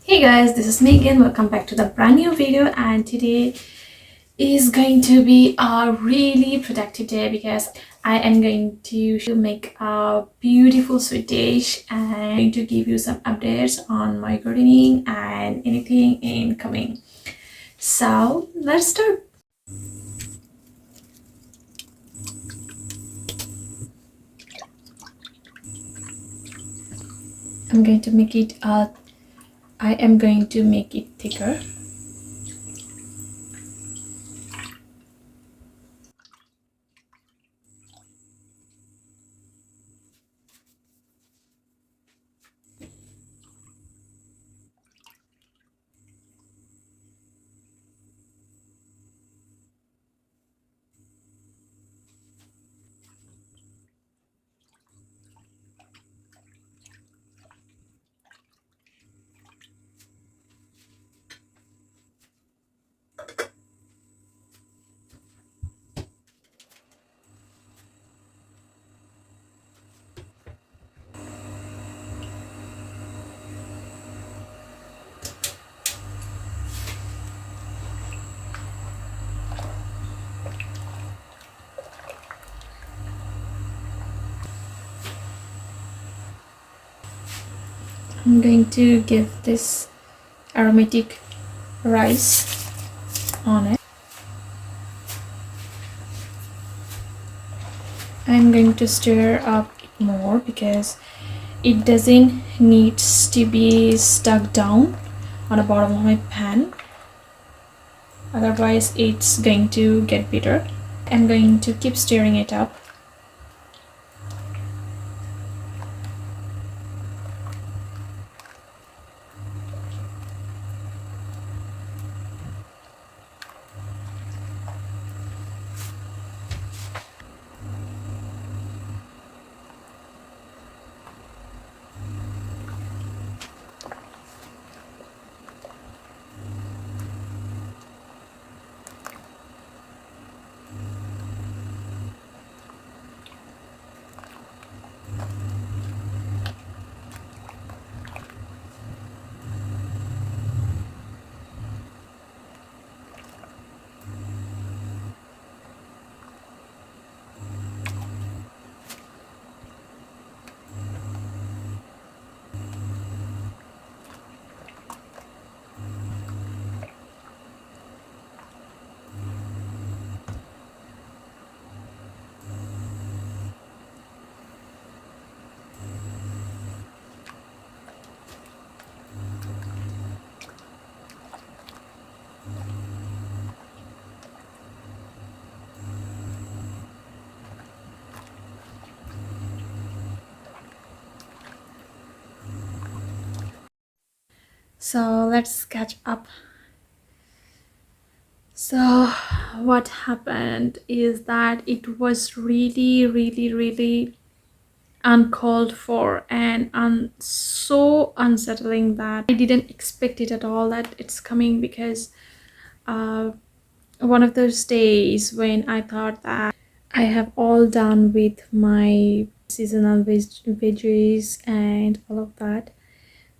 Hey guys, this is Megan. Welcome back to the brand new video, and today is going to be a really productive day because I am going to make a beautiful sweet dish and I'm going to give you some updates on my gardening and anything incoming. So let's start. I'm going to make it I am going to make it thicker. I'm going to give this aromatic rice on it. I'm going to stir up more because it doesn't need to be stuck down on the bottom of my pan, otherwise it's going to get bitter. I'm going to keep stirring it up. So let's catch up. So what happened is that it was really uncalled for and so unsettling that I didn't expect it at all that it's coming, because uh, one of those days when I thought that I have all done with my seasonal veggies and all of that,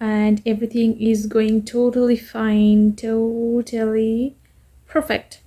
and everything is going totally fine, totally perfect.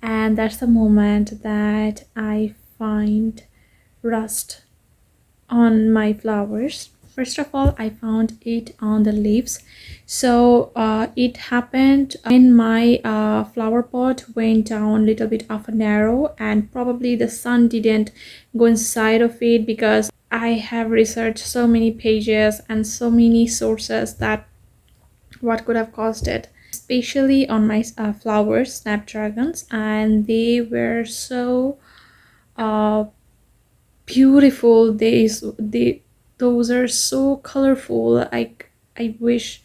And that's the moment that I find rust on my flowers. First of all, I found it on the leaves. So it happened when my flower pot went down a little bit of a narrow, and probably the sun didn't go inside of it, because I have researched so many pages and so many sources that what could have caused it, especially on my flowers, snapdragons, and they were so uh, beautiful. Those are so colorful. I wish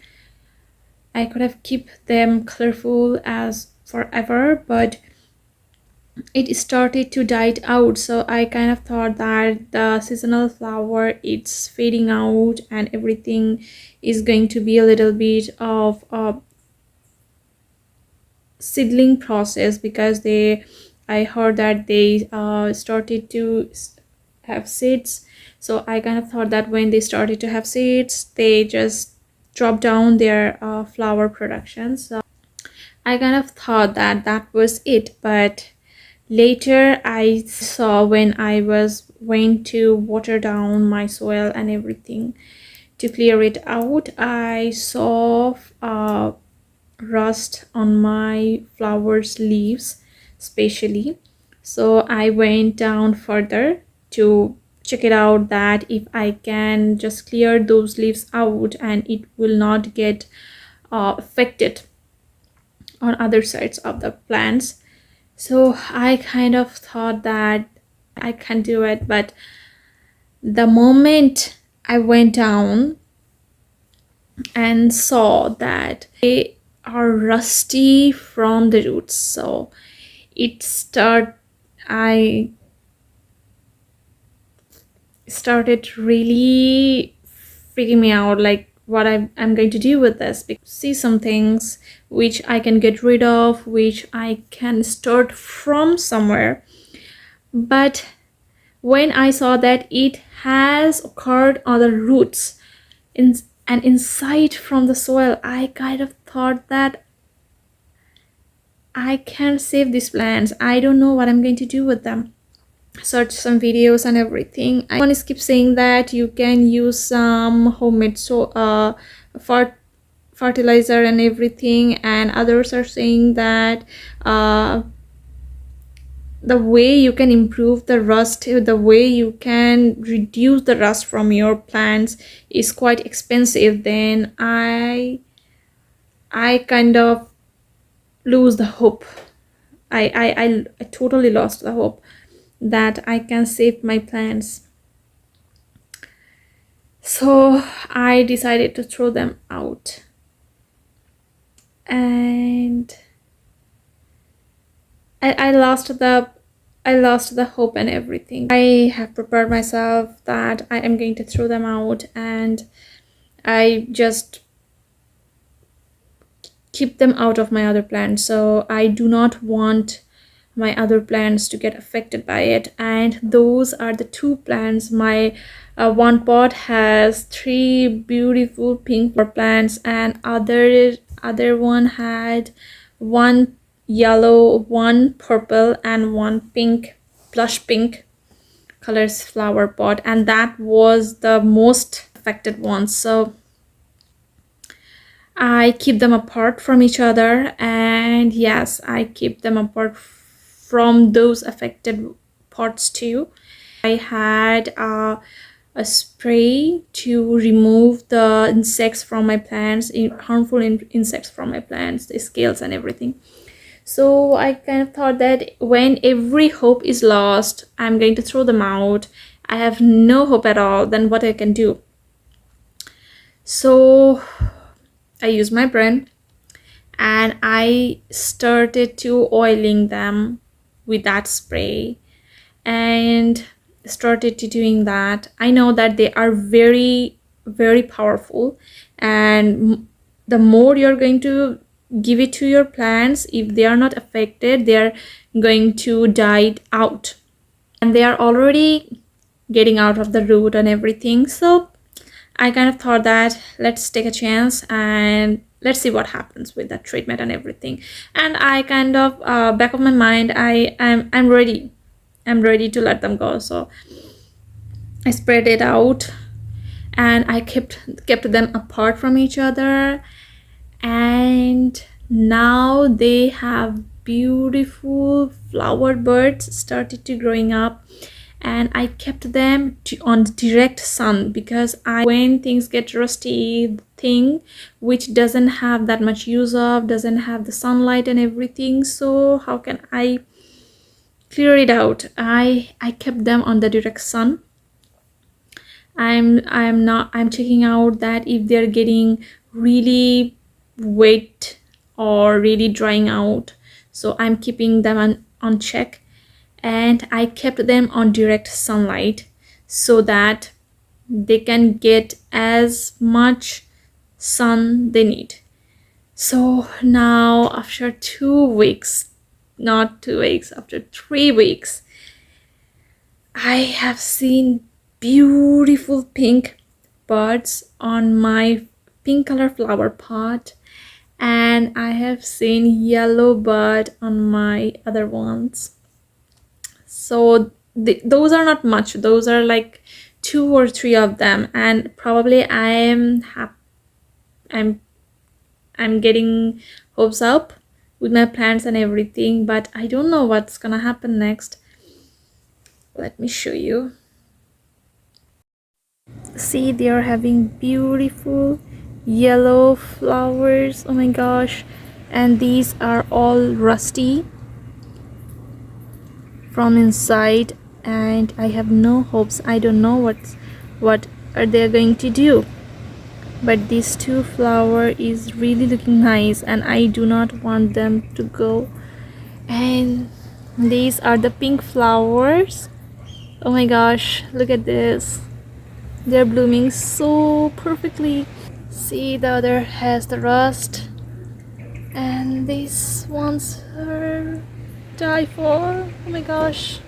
I could have keep them colorful as forever, but it started to die out. So I kind of thought that the seasonal flower, it's fading out and everything is going to be a little bit of a seedling process, because I heard that they started to have seeds. So I kind of thought that when they started to have seeds, they just drop down their flower production. So I kind of thought that that was it, but later I saw, when I went to water down my soil and everything to clear it out, I saw rust on my flowers leaves especially. So I went down further to check it out, that if I can just clear those leaves out and it will not get affected on other sides of the plants. So I kind of thought that I can do it, but the moment I went down and saw that they are rusty from the roots, so I started really freaking me out, like what I'm going to do with this. See some things which I can get rid of, which I can start from somewhere. But when I saw that it has occurred on the roots and inside from the soil, I kind of thought that I can't save these plants. I don't know what I'm going to do with them. Search some videos and everything. One is keep saying that you can use some homemade fertilizer and everything, and others are saying that the way you can improve the rust, the way you can reduce the rust from your plants is quite expensive. Then I kind of lose the hope. I totally lost the hope that I can save my plants. So I decided to throw them out. And I lost the hope and everything. I have prepared myself that I am going to throw them out, and I just keep them out of my other plants. So I do not want my other plants to get affected by it. And those are the two plants. My one pot has 3 beautiful pink plants, and other one had 1 yellow, 1 purple, and 1 pink, blush pink colors flower pot, and that was the most affected one. So I keep them apart from each other, and yes, I keep them apart from those affected parts too. I had a spray to remove the insects from my plants, harmful insects from my plants, the scales and everything. So I kind of thought that when every hope is lost, I'm going to throw them out, I have no hope at all, then what I can do? So I used my brain and I started to oiling them with that spray and started to doing that. I know that they are very, very powerful, and the more you're going to give it to your plants, if they are not affected, they are going to die out, and they are already getting out of the root and everything. So I kind of thought that let's take a chance and let's see what happens with that treatment and everything. And I kind of back of my mind, I'm ready to let them go. So I spread it out and I kept them apart from each other, and now they have beautiful flowered buds started to growing up. And I kept them on direct sun, because when things get rusty, thing which doesn't have that much use of, doesn't have the sunlight and everything, so how can I clear it out? I kept them on the direct sun. I'm checking out that if they're getting really wet or really drying out, so I'm keeping them on check. And I kept them on direct sunlight so that they can get as much sun they need. So now after 2 weeks, not 2 weeks, after 3 weeks, I have seen beautiful pink buds on my pink color flower pot, and I have seen yellow bud on my other ones. So those are not much, those are like two or three of them, and probably I'm I'm getting hopes up with my plants and everything, but I don't know what's gonna happen next. Let me show you. See, they are having beautiful yellow flowers. Oh my gosh. And these are all rusty from inside, and I have no hopes. I don't know what are they going to do. But this two flower is really looking nice, and I do not want them to go. And these are the pink flowers. Oh my gosh, look at this. They're blooming so perfectly. See, the other has the rust, and these ones are die for. Oh my gosh.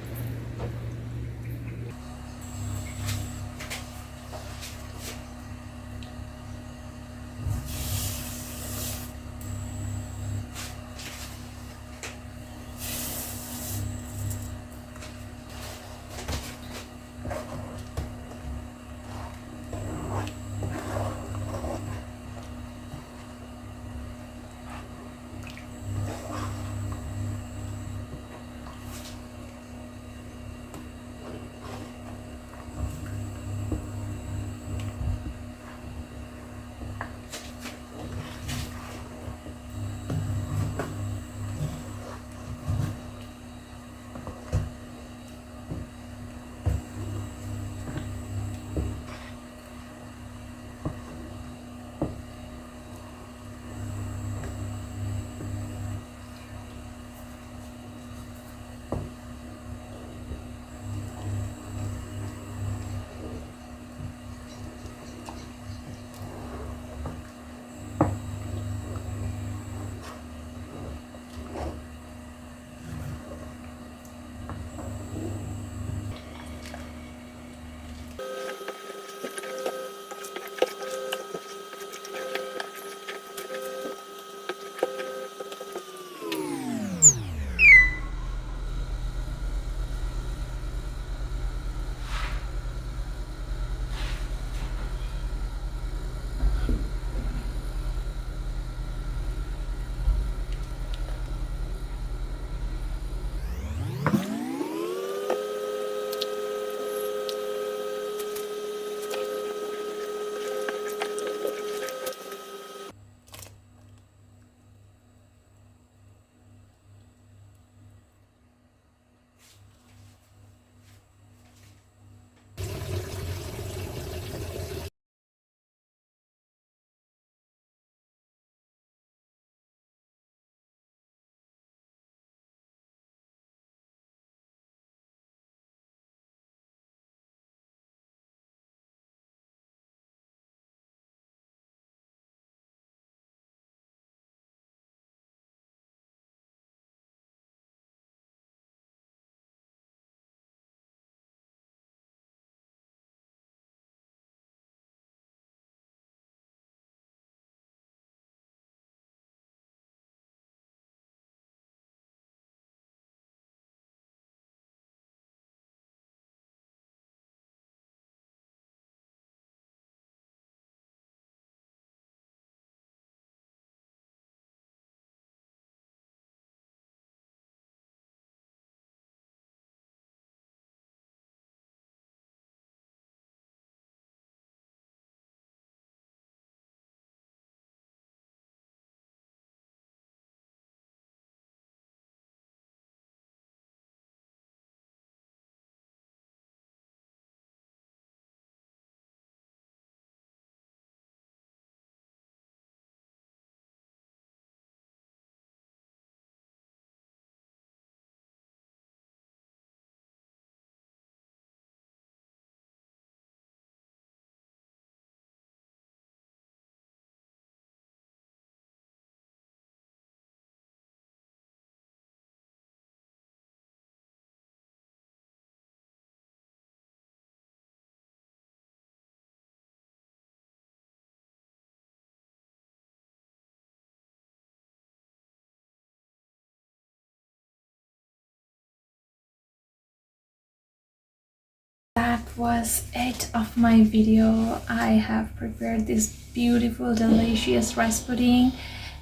that was it of my video. I have prepared this beautiful delicious rice pudding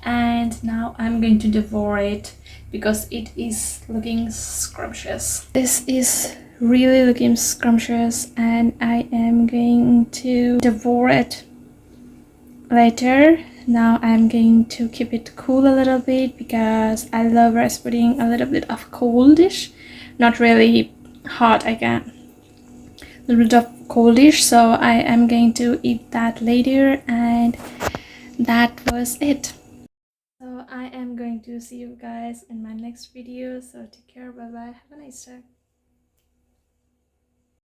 and now I'm going to devour it because it is looking scrumptious. This is really looking scrumptious and I am going to devour it later. Now I'm going to keep it cool a little bit because I love rice pudding a little bit of coldish, not really hot again, a little bit of coldish. So I am going to eat that later, and that was it. So I am going to see you guys in my next video. So take care, bye bye, have a nice day.